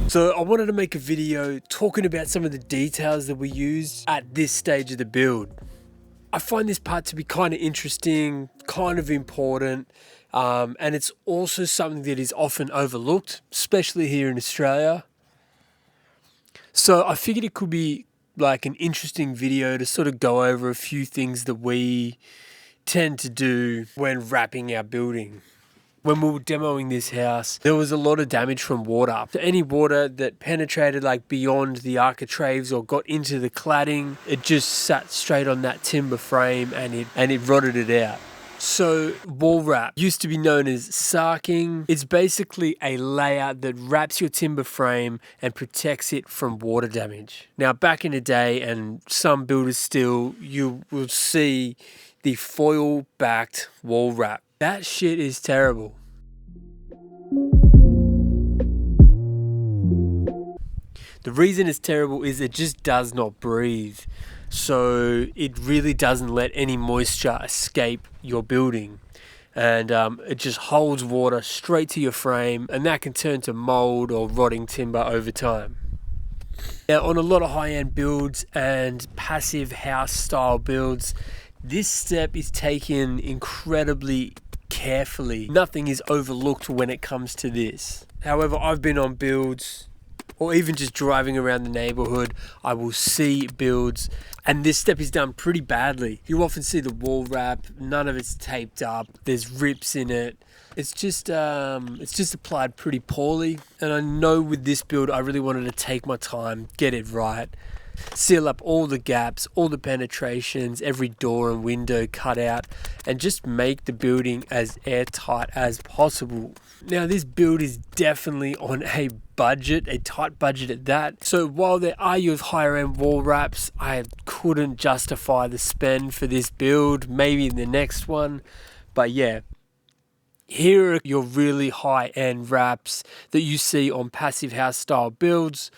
So I wanted to make a video talking about some of the details that we used at this stage of the build. I find this part to be kind of interesting, kind of important, and it's also something that is often overlooked, especially here in Australia. So I figured it could be like an interesting video to sort of go over a few things that we tend to do when wrapping our building. When we were demoing this house, there was a lot of damage from water. So any water that penetrated like beyond the architraves or got into the cladding, it just sat straight on that timber frame and it rotted it out. So wall wrap used to be known as sarking. It's basically a layer that wraps your timber frame and protects it from water damage. Now back in the day, and some builders still, you will see the foil backed wall wrap. That shit is terrible. The reason it's terrible is it just does not breathe. So it really doesn't let any moisture escape your building. And it just holds water straight to your frame, and that can turn to mold or rotting timber over time. Now on a lot of high-end builds and passive house style builds, this step is taken incredibly carefully. Nothing is overlooked when it comes to this. However, I've been on builds, or even just driving around the neighborhood, I will see builds and this step is done pretty badly. You often see the wall wrap, none of it's taped up, there's rips in it. It's just applied pretty poorly. And I know with this build, I really wanted to take my time, get it right, seal up all the gaps, all the penetrations, every door and window cut out, and just make the building as airtight as possible. Now this build is definitely on a budget, a tight budget at that. So while there are your higher end wall wraps, I couldn't justify the spend for this build, maybe in the next one. But yeah, here are your really high end wraps that you see on passive house style builds.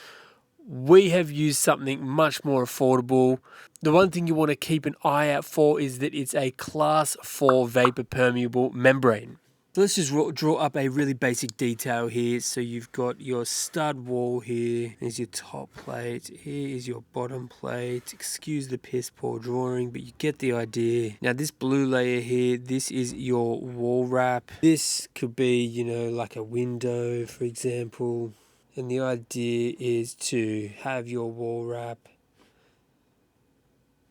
We have used something much more affordable. The one thing you want to keep an eye out for is that it's a class 4 vapor permeable membrane. So let's just draw up a really basic detail here. So you've got your stud wall here. There's your top plate. Here is your bottom plate. Excuse the piss poor drawing, but you get the idea. Now this blue layer here, this is your wall wrap. This could be, you know, like a window, for example. And the idea is to have your wall wrap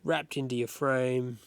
wrapped into your frame.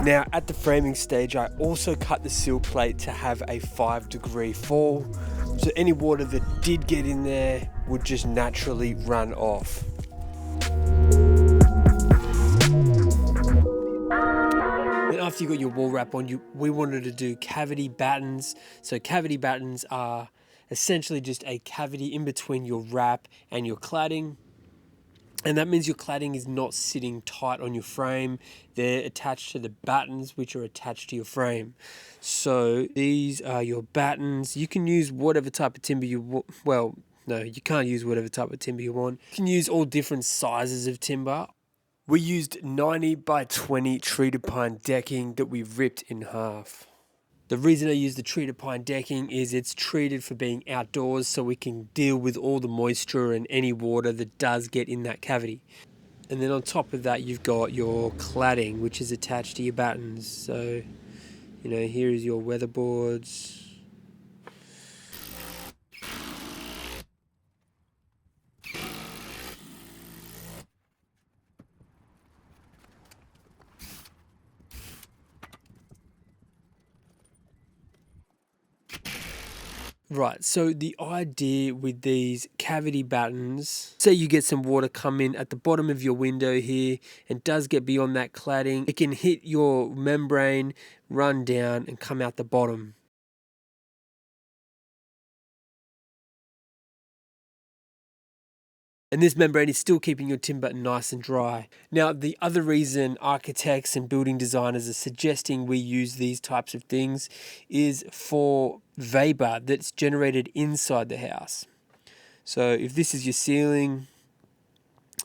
Now at the framing stage, I also cut the sill plate to have a 5-degree fall, so any water that did get in there would just naturally run off. Then after you got your wall wrap on, we wanted to do cavity battens. So cavity battens are essentially just a cavity in between your wrap and your cladding. And that means your cladding is not sitting tight on your frame. They're attached to the battens, which are attached to your frame. So these are your battens. You can use whatever type of timber you want. Well, no, you can't use whatever type of timber you want. You can use all different sizes of timber. We used 90 by 20 treated pine decking that we ripped in half. The reason I use the treated pine decking is it's treated for being outdoors, so we can deal with all the moisture and any water that does get in that cavity. And then on top of that, you've got your cladding, which is attached to your battens. So, you know, here is your weatherboards. Right, so the idea with these cavity battens, say you get some water come in at the bottom of your window here and does get beyond that cladding, it can hit your membrane, run down and come out the bottom. And this membrane is still keeping your timber nice and dry. Now, the other reason architects and building designers are suggesting we use these types of things is for vapor that's generated inside the house. So if this is your ceiling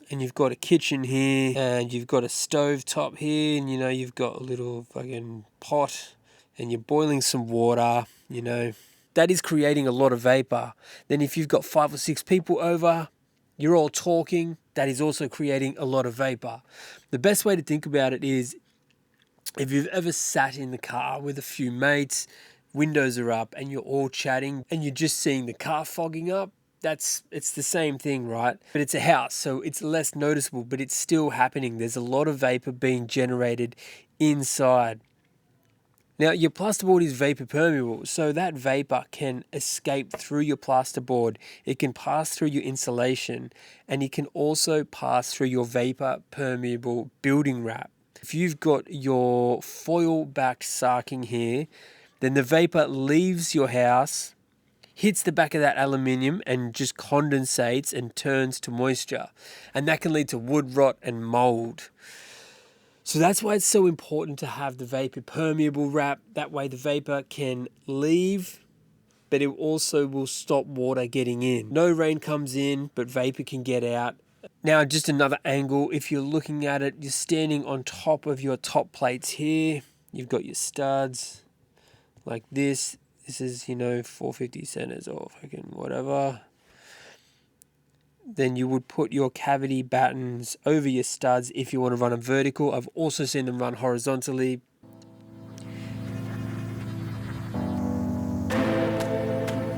and you've got a kitchen here and you've got a stove top here and you've got a little fucking pot and you're boiling some water, that is creating a lot of vapor. Then if you've got 5 or 6 people over, you're all talking, that is also creating a lot of vapor. The best way to think about it is if you've ever sat in the car with a few mates, windows are up and you're all chatting and you're just seeing the car fogging up, it's the same thing, right? But it's a house, so it's less noticeable, but it's still happening. There's a lot of vapor being generated inside. Now, your plasterboard is vapor permeable, so that vapor can escape through your plasterboard. It can pass through your insulation, and it can also pass through your vapor permeable building wrap. If you've got your foil back sarking here, then the vapor leaves your house, hits the back of that aluminium and just condensates and turns to moisture. And that can lead to wood rot and mold. So that's why it's so important to have the vapor permeable wrap. That way the vapor can leave, but it also will stop water getting in. No rain comes in, but vapor can get out. Now, just another angle. If you're looking at it, you're standing on top of your top plates here. You've got your studs like this. This is, 450 centers or fucking whatever. Then you would put your cavity battens over your studs if you want to run them vertical. I've also seen them run horizontally.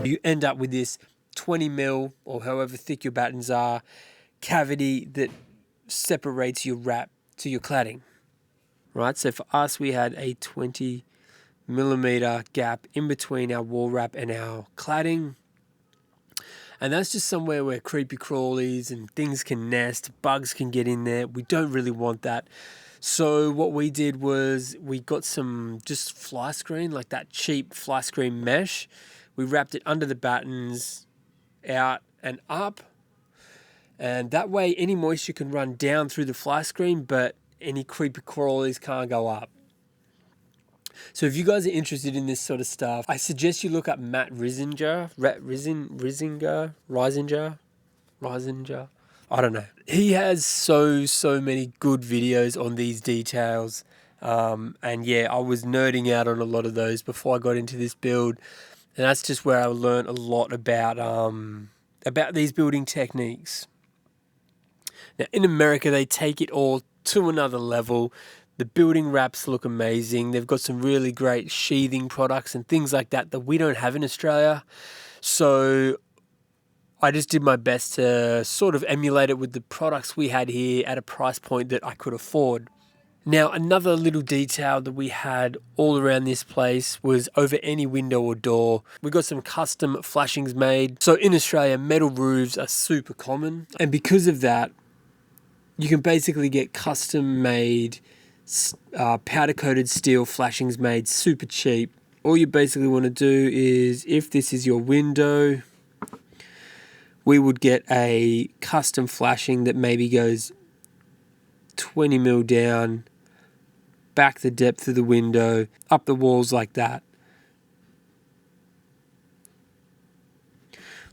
You end up with this 20 mil or however thick your battens are, cavity that separates your wrap to your cladding. Right, so for us we had a 20 millimeter gap in between our wall wrap and our cladding. And that's just somewhere where creepy crawlies and things can nest, bugs can get in there. We don't really want that. So what we did was we got some just fly screen, like that cheap fly screen mesh. We wrapped it under the battens, out and up. And that way any moisture can run down through the fly screen, but any creepy crawlies can't go up. So if you guys are interested in this sort of stuff, I suggest you look up Matt Risinger. I don't know. He has so many good videos on these details. And yeah, I was nerding out on a lot of those before I got into this build. And that's just where I learned a lot about these building techniques. Now in America, they take it all to another level. The building wraps look amazing. They've got some really great sheathing products and things like that we don't have in Australia. So I just did my best to sort of emulate it with the products we had here at a price point that I could afford. Now, another little detail that we had all around this place was over any window or door. We got some custom flashings made. So in Australia, metal roofs are super common. And because of that, you can basically get custom made powder coated steel flashings made super cheap. All you basically want to do is, if this is your window, we would get a custom flashing that maybe goes 20 mil down, back the depth of the window, up the walls like that.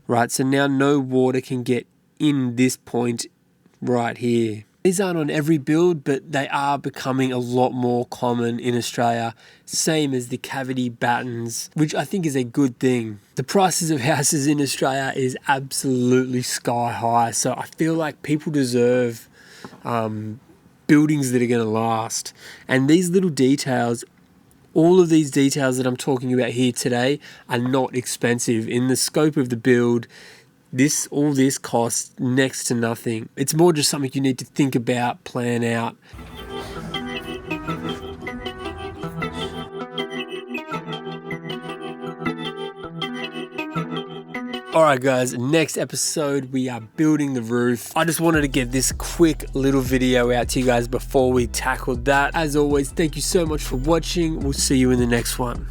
Right, so now no water can get in this point right here. These aren't on every build, but they are becoming a lot more common in Australia, same as the cavity battens, which I think is a good thing. The prices of houses in Australia is absolutely sky high, so I feel like people deserve buildings that are going to last. And these little details, all of these details that I'm talking about here today are not expensive. In the scope of the build, all this costs next to nothing. It's more just something you need to think about, plan out. Alright guys, next episode we are building the roof. I just wanted to get this quick little video out to you guys before we tackle that. As always, thank you so much for watching. We'll see you in the next one.